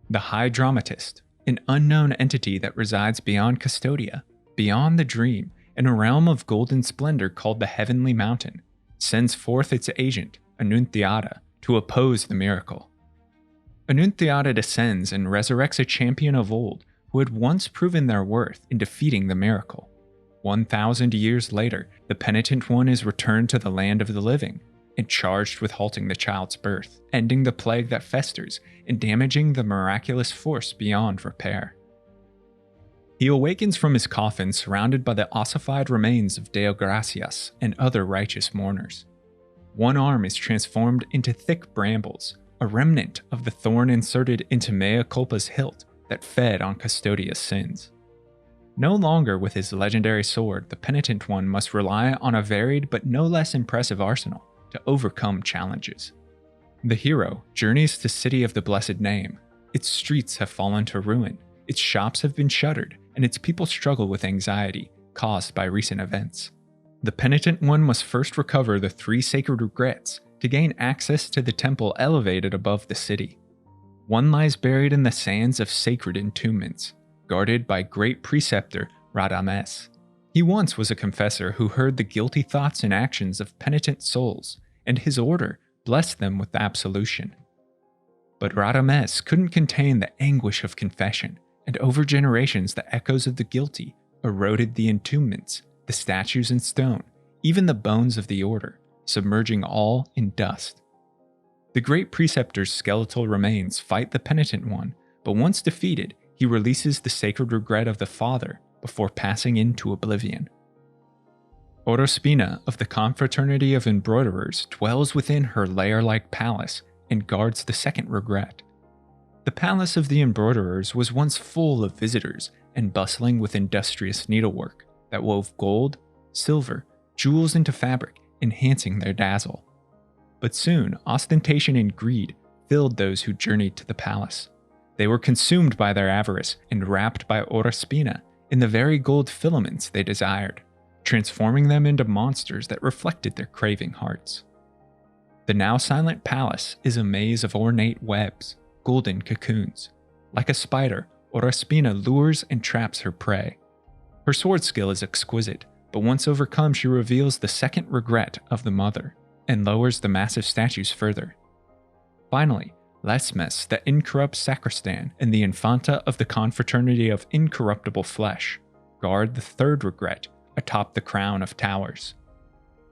The High Dramatist, an unknown entity that resides beyond Cvstodia, beyond the dream, in a realm of golden splendor called the Heavenly Mountain, sends forth its agent, Annunciata, to oppose the miracle. Annunciata descends and resurrects a champion of old who had once proven their worth in defeating the miracle. 1,000 years later, the Penitent One is returned to the land of the living, and charged with halting the child's birth, ending the plague that festers, and damaging the miraculous force beyond repair. He awakens from his coffin surrounded by the ossified remains of Deo Gracias and other righteous mourners. One arm is transformed into thick brambles, a remnant of the thorn inserted into Mea Culpa's hilt that fed on Cvstodia's sins. No longer with his legendary sword, the Penitent One must rely on a varied but no less impressive arsenal to overcome challenges. The hero journeys to City of the Blessed Name. Its streets have fallen to ruin, its shops have been shuttered, and its people struggle with anxiety caused by recent events. The Penitent One must first recover the 3 sacred regrets to gain access to the temple elevated above the city. One lies buried in the sands of sacred entombments, guarded by great preceptor Radames. He once was a confessor who heard the guilty thoughts and actions of penitent souls, and his order blessed them with absolution. But Radames couldn't contain the anguish of confession, and over generations the echoes of the guilty eroded the entombments, the statues in stone, even the bones of the order, submerging all in dust. The great preceptor's skeletal remains fight the Penitent One, but once defeated, he releases the sacred regret of the Father before passing into oblivion. Orospina of the Confraternity of Embroiderers dwells within her lair-like palace and guards the second regret. The palace of the embroiderers was once full of visitors and bustling with industrious needlework that wove gold, silver, jewels into fabric, enhancing their dazzle. But soon, ostentation and greed filled those who journeyed to the palace. They were consumed by their avarice and wrapped by Orospina in the very gold filaments they desired, transforming them into monsters that reflected their craving hearts. The now silent palace is a maze of ornate webs, golden cocoons. Like a spider, Orospina lures and traps her prey. Her sword skill is exquisite, but once overcome she reveals the second regret of the mother, and lowers the massive statues further. Finally, Blasphemous, the incorrupt sacristan, and the Infanta of the Confraternity of Incorruptible Flesh guard the third regret atop the crown of towers.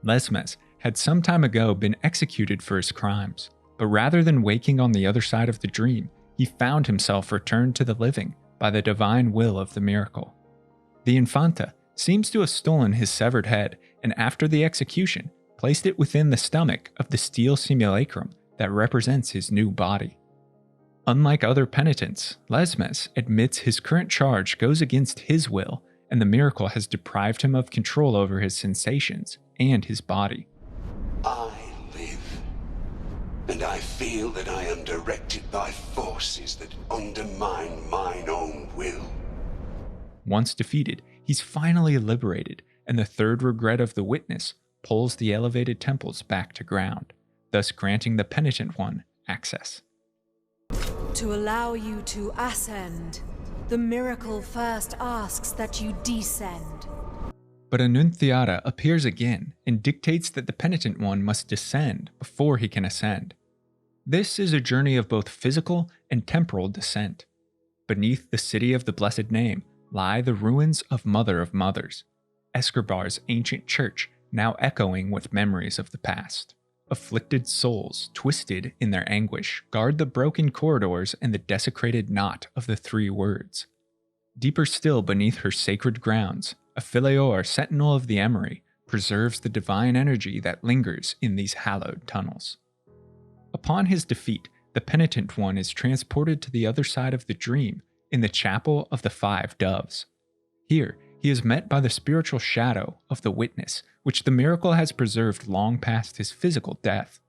Blasphemous had some time ago been executed for his crimes, but rather than waking on the other side of the dream, he found himself returned to the living by the divine will of the miracle. The Infanta seems to have stolen his severed head, and after the execution, placed it within the stomach of the steel simulacrum that represents his new body. Unlike other penitents, Blasphemous admits his current charge goes against his will, and the miracle has deprived him of control over his sensations and his body. I live, and I feel that I am directed by forces that undermine mine own will. Once defeated, he's finally liberated, and the third regret of the witness pulls the elevated temples back to ground, thus granting the Penitent One access. To allow you to ascend, the miracle first asks that you descend. But Annunciata appears again and dictates that the Penitent One must descend before he can ascend. This is a journey of both physical and temporal descent. Beneath the city of the Blessed Name lie the ruins of Mother of Mothers, Escobar's ancient church now echoing with memories of the past. Afflicted souls, twisted in their anguish, guard the broken corridors and the desecrated knot of the three words. Deeper still beneath her sacred grounds, a Phileor, sentinel of the Emery, preserves the divine energy that lingers in these hallowed tunnels. Upon his defeat, the Penitent One is transported to the other side of the dream in the Chapel of the Five Doves. Here, he is met by the spiritual shadow of the Witness, which the miracle has preserved long past his physical death.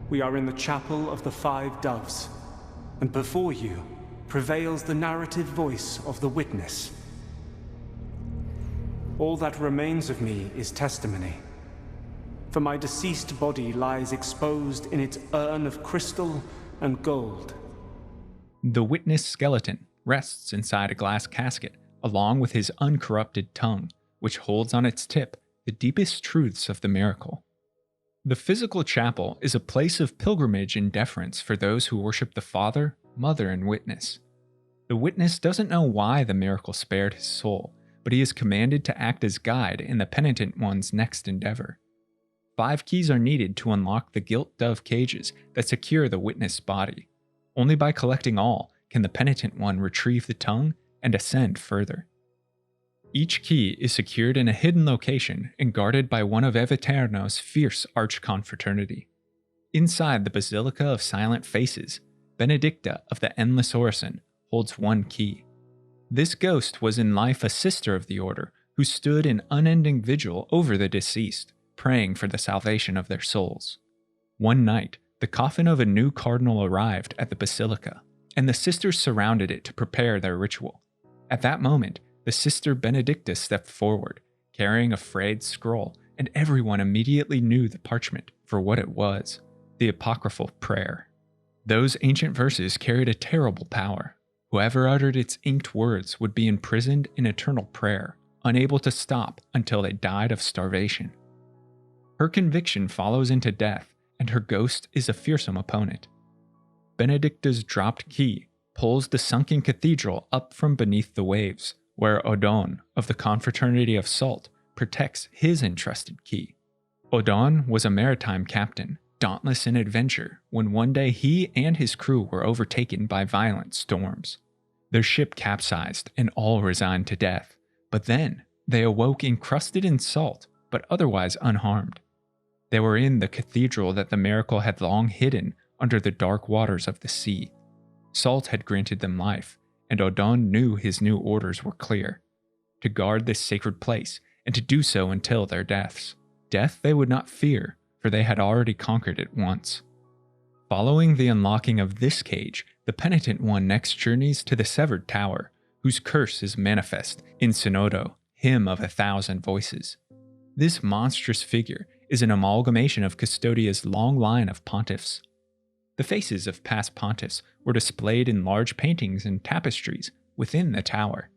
We are in the Chapel of the Five Doves, and before you prevails the narrative voice of the Witness. All that remains of me is testimony, for my deceased body lies exposed in its urn of crystal and gold. The Witness skeleton rests inside a glass casket, along with his uncorrupted tongue, which holds on its tip the deepest truths of the miracle. The physical chapel is a place of pilgrimage and deference for those who worship the Father, Mother, and Witness. The Witness doesn't know why the miracle spared his soul, but he is commanded to act as guide in the Penitent One's next endeavor. 5 keys are needed to unlock the gilt dove cages that secure the Witness' body. Only by collecting all can the Penitent One retrieve the tongue and ascend further. Each key is secured in a hidden location and guarded by one of Eviterno's fierce arch-confraternity. Inside the Basilica of Silent Faces, Benedicta of the Endless Orison holds 1 key. This ghost was in life a sister of the order who stood in unending vigil over the deceased, praying for the salvation of their souls. One night, the coffin of a new cardinal arrived at the basilica, and the sisters surrounded it to prepare their ritual. At that moment, the sister Benedicta stepped forward, carrying a frayed scroll, and everyone immediately knew the parchment for what it was, the apocryphal prayer. Those ancient verses carried a terrible power. Whoever uttered its inked words would be imprisoned in eternal prayer, unable to stop until they died of starvation. Her conviction follows into death, and her ghost is a fearsome opponent. Benedicta's dropped key pulls the sunken cathedral up from beneath the waves, where Odon of the Confraternity of Salt protects his entrusted key. Odon was a maritime captain, dauntless in adventure, when one day he and his crew were overtaken by violent storms. Their ship capsized and all resigned to death, but then they awoke encrusted in salt, but otherwise unharmed. They were in the cathedral that the miracle had long hidden under the dark waters of the sea. Salt had granted them life, and Odon knew his new orders were clear: to guard this sacred place, and to do so until their deaths. Death they would not fear, for they had already conquered it once. Following the unlocking of this cage, the Penitent One next journeys to the Severed Tower, whose curse is manifest in Synodo, Hymn of 1,000 Voices. This monstrous figure is an amalgamation of Cvstodia's long line of pontiffs. The faces of past pontiffs were displayed in large paintings and tapestries within the tower.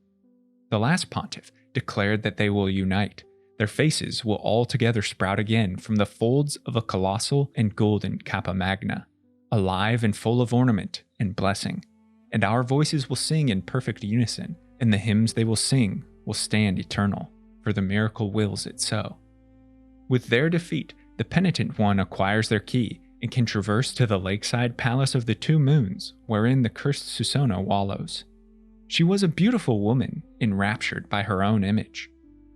The last pontiff declared that they will unite. Their faces will all together sprout again from the folds of a colossal and golden Kappa Magna, alive and full of ornament and blessing. And our voices will sing in perfect unison, and the hymns they will sing will stand eternal, for the miracle wills it so. With their defeat, the Penitent One acquires their key and can traverse to the lakeside palace of the 2 moons, wherein the cursed Susona wallows. She was a beautiful woman, enraptured by her own image.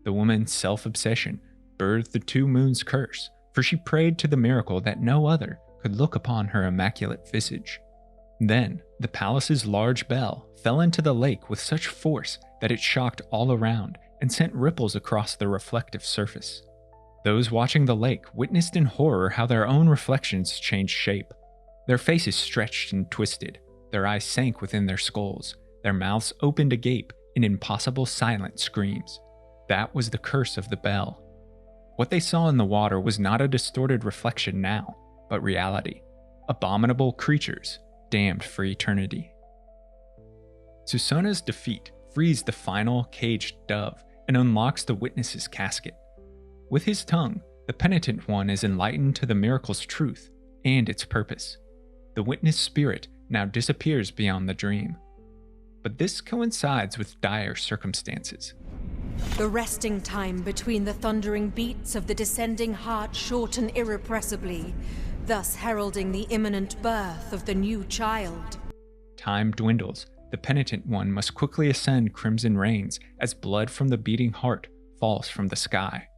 The woman's self-obsession birthed the 2 moons' curse, for she prayed to the miracle that no other could look upon her immaculate visage. Then, the palace's large bell fell into the lake with such force that it shocked all around and sent ripples across the reflective surface. Those watching the lake witnessed in horror how their own reflections changed shape. Their faces stretched and twisted, their eyes sank within their skulls, their mouths opened agape in impossible silent screams. That was the curse of the bell. What they saw in the water was not a distorted reflection now, but reality. Abominable creatures, damned for eternity. Susanna's defeat frees the final caged dove and unlocks the witness's casket. With his tongue, the Penitent One is enlightened to the miracle's truth and its purpose. The witness spirit now disappears beyond the dream. But this coincides with dire circumstances. The resting time between the thundering beats of the descending heart shorten irrepressibly, thus heralding the imminent birth of the new child. Time dwindles. The Penitent One must quickly ascend crimson rains as blood from the beating heart falls from the sky.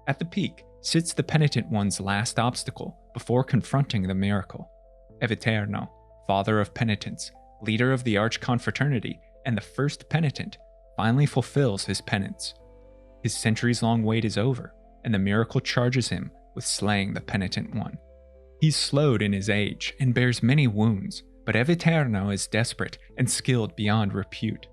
At the peak sits the Penitent One's last obstacle before confronting the miracle. Eviterno, father of penitents, leader of the Archconfraternity, and the first penitent, finally fulfills his penance. His centuries-long wait is over, and the miracle charges him with slaying the Penitent One. He's slowed in his age and bears many wounds, but Eviterno is desperate and skilled beyond repute.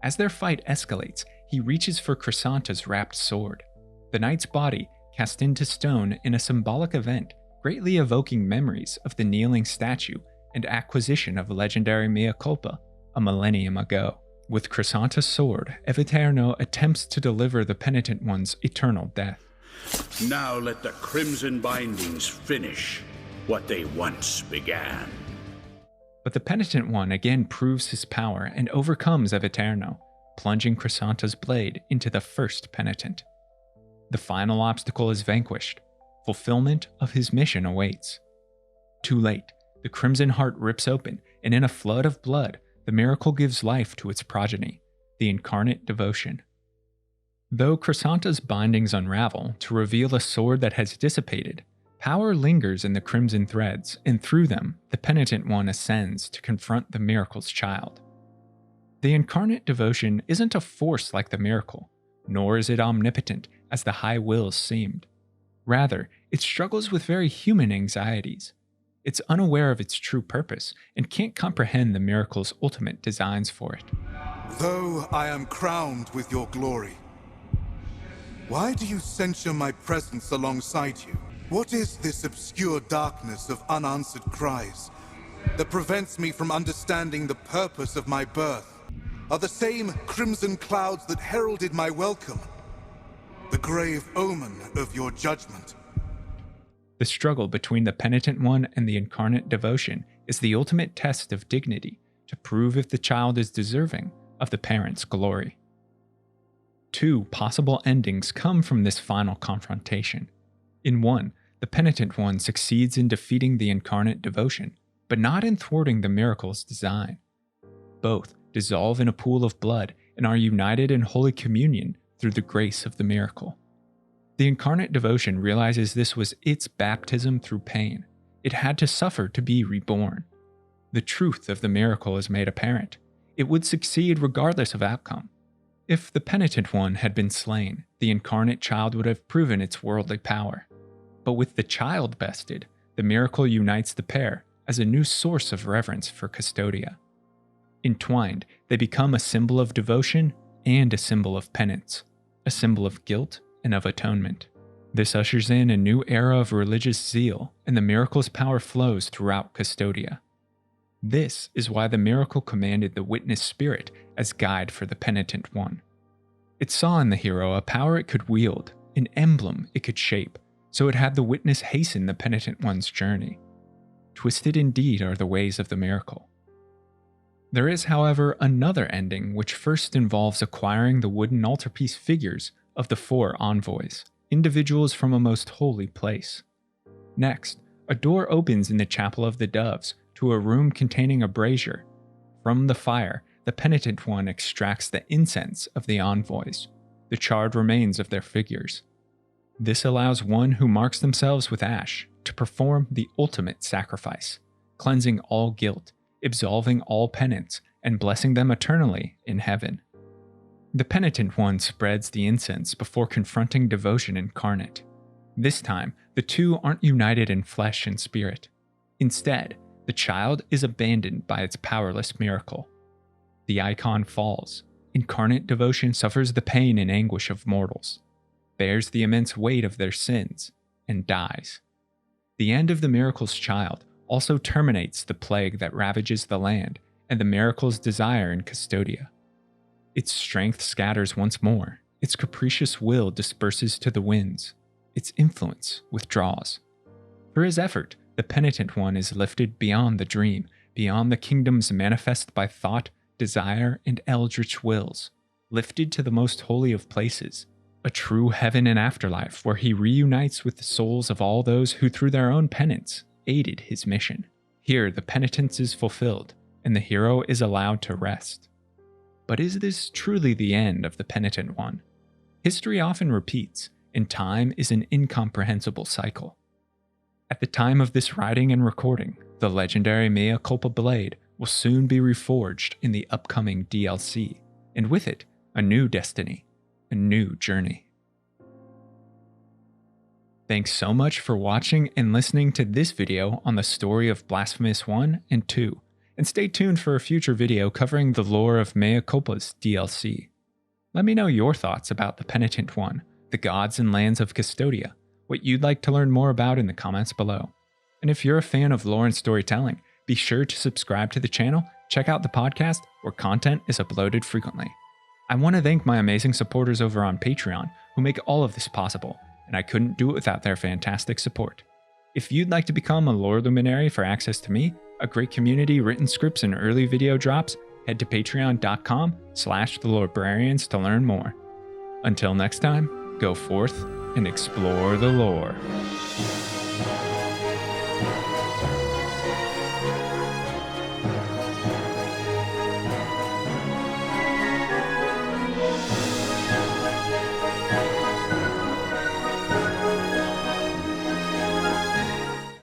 As their fight escalates, he reaches for Chrysanta's wrapped sword. The knight's body cast into stone in a symbolic event, greatly evoking memories of the kneeling statue and acquisition of legendary Mea Culpa a millennium ago. With Chrysanta's sword, Eviterno attempts to deliver the Penitent One's eternal death. Now let the crimson bindings finish what they once began. But the Penitent One again proves his power and overcomes Eviterno, plunging Chrysanta's blade into the first penitent. The final obstacle is vanquished. Fulfillment of his mission awaits. Too late, the Crimson Heart rips open, and in a flood of blood, the miracle gives life to its progeny, the incarnate devotion. Though Chrysanta's bindings unravel to reveal a sword that has dissipated, power lingers in the crimson threads, and through them, the Penitent One ascends to confront the miracle's child. The incarnate devotion isn't a force like the miracle, nor is it omnipotent as the high wills seemed. Rather, it struggles with very human anxieties. It's unaware of its true purpose and can't comprehend the miracle's ultimate designs for it. Though I am crowned with your glory, why do you censure my presence alongside you? What is this obscure darkness of unanswered cries that prevents me from understanding the purpose of my birth? Are the same crimson clouds that heralded my welcome the grave omen of your judgment? The struggle between the Penitent One and the incarnate devotion is the ultimate test of dignity to prove if the child is deserving of the parent's glory. Two possible endings come from this final confrontation. In one, the Penitent One succeeds in defeating the incarnate devotion, but not in thwarting the miracle's design. Both dissolve in a pool of blood and are united in holy communion through the grace of the miracle. The incarnate devotion realizes this was its baptism through pain. It had to suffer to be reborn. The truth of the miracle is made apparent. It would succeed regardless of outcome. If the Penitent One had been slain, the incarnate child would have proven its worldly power. But with the child bested, the miracle unites the pair as a new source of reverence for Cvstodia. Entwined, they become a symbol of devotion and a symbol of penance, a symbol of guilt and of atonement. This ushers in a new era of religious zeal, and the miracle's power flows throughout Cvstodia. This is why the miracle commanded the witness spirit as guide for the Penitent One. It saw in the hero a power it could wield, an emblem it could shape, so it had the witness hasten the Penitent One's journey. Twisted indeed are the ways of the miracle. There is, however, another ending which first involves acquiring the wooden altarpiece figures of the four envoys, individuals from a most holy place. Next, a door opens in the Chapel of the Doves to a room containing a brazier. From the fire, the Penitent One extracts the incense of the envoys, the charred remains of their figures. This allows one who marks themselves with ash to perform the ultimate sacrifice, cleansing all guilt, absolving all penance, and blessing them eternally in heaven. The Penitent One spreads the incense before confronting devotion incarnate. This time, the two aren't united in flesh and spirit. Instead, the child is abandoned by its powerless miracle. The icon falls. Incarnate devotion suffers the pain and anguish of mortals. bears the immense weight of their sins, and dies. The end of the miracle's child also terminates the plague that ravages the land and the miracle's desire in Cvstodia. Its strength scatters once more, its capricious will disperses to the winds, its influence withdraws. For his effort, the Penitent One is lifted beyond the dream, beyond the kingdoms manifest by thought, desire, and eldritch wills, lifted to the most holy of places, a true heaven and afterlife where he reunites with the souls of all those who through their own penance aided his mission. Here the penitence is fulfilled, and the hero is allowed to rest. But is this truly the end of the Penitent One? History often repeats, and time is an incomprehensible cycle. At the time of this writing and recording, the legendary Mea Culpa blade will soon be reforged in the upcoming DLC, and with it, a new destiny, a new journey. Thanks so much for watching and listening to this video on the story of Blasphemous I and II, and stay tuned for a future video covering the lore of Mea Culpa's DLC. Let me know your thoughts about the Penitent One, the gods and lands of Cvstodia, what you'd like to learn more about in the comments below. And if you're a fan of lore and storytelling, be sure to subscribe to the channel, check out the podcast where content is uploaded frequently. I want to thank my amazing supporters over on Patreon who make all of this possible, and I couldn't do it without their fantastic support. If you'd like to become a lore luminary for access to me, a great community, written scripts, and early video drops, head to patreon.com/thelorebrarians to learn more. Until next time, go forth and explore the lore.